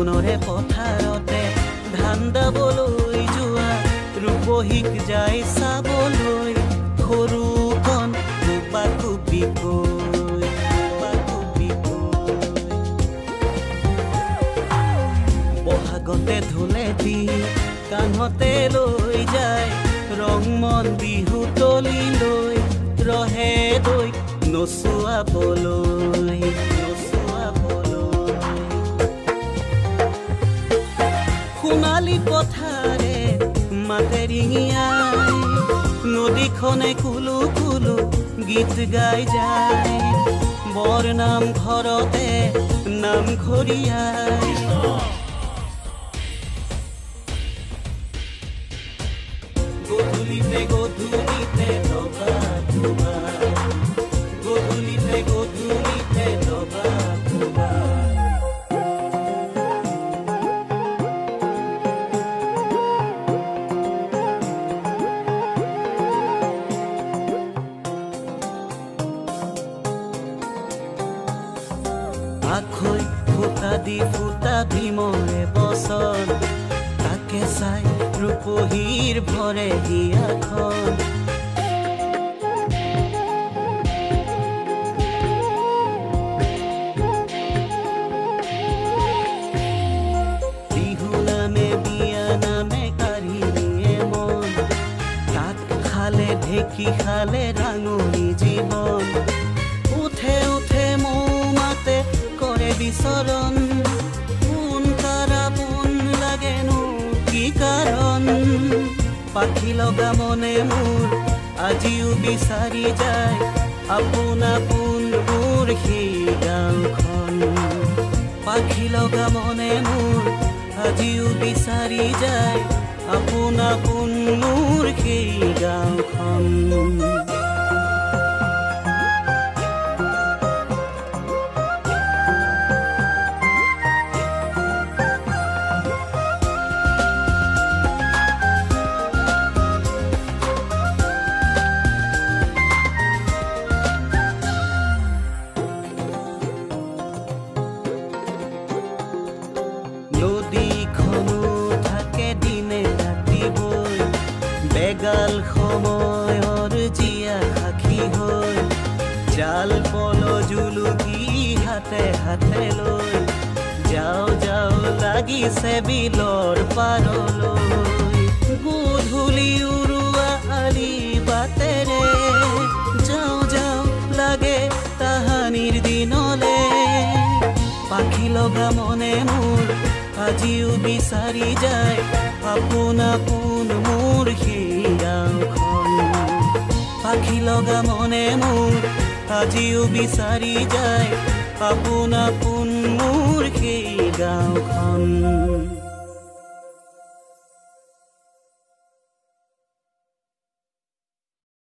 ফাগুনৰে পথাৰতে ধান দাবলৈ যোৱা ৰূপহীক যাই চাবলৈ সৰুখন কুবাকুবিকৈ বহাগতে ঢোলেটি কাণতে লৈ যায় ৰংমন বিহু তলিলৈ ৰহে দৈ নচুৱাবলৈ সোণালী পথাৰে মাতে ৰিঙিয়াই নদীখনে কুলু কুলু গীত গাই যায় বৰ নাম ঘৰতে নাম ঘৰিয়াই গধূলিতে গধূলিতে নবা ধুবা গধূলিতে গধূলিতে নবা ধুবা আখৈ ফুটা দি ফুটা ভীমৰে বচন তাকে চাই ৰূপহীৰ ভৰে হিয়াখন বিহু নামে বিয়া নামে কাঢ়ি নিয়ে মন তাত খালে ঢেঁকী খালে ৰাঙলী জীৱন উঠে উঠে মৌ মাতে কৰে বিচৰণ পোন কাৰা পোন লাগেনো কি কাৰণ পাখি লগা মনে মোৰ আজিও বিচাৰি যায় আপোন আপোন মোৰ সেই গাঁওখন পাখি লগা মনে মোৰ আজিও বিচাৰি যায় আপোন আপোন মোৰ সেই গাঁওখন নদীখনো থাকে দিনে ৰাতি বৈ বেগাল সময়ৰ জীয়া সাক্ষী হৈ জাল পল জুলুকি হাতে হাতে লৈ যাওঁ যাওঁ লাগিছে বিলৰ পাৰলৈ গধূলি উৰুৱা আলি বাটেৰে যাওঁ যাওঁ লাগে তাহানিৰ দিনলে পাখি লগা মনে মোৰ আজিও বিচাৰি যায় আপোন আপোন মোৰ সেই গাঁওখন পাখি লগা মনে মোৰ আজিও বিচাৰি যায় আপোন আপোন মোৰ সেই গাঁওখন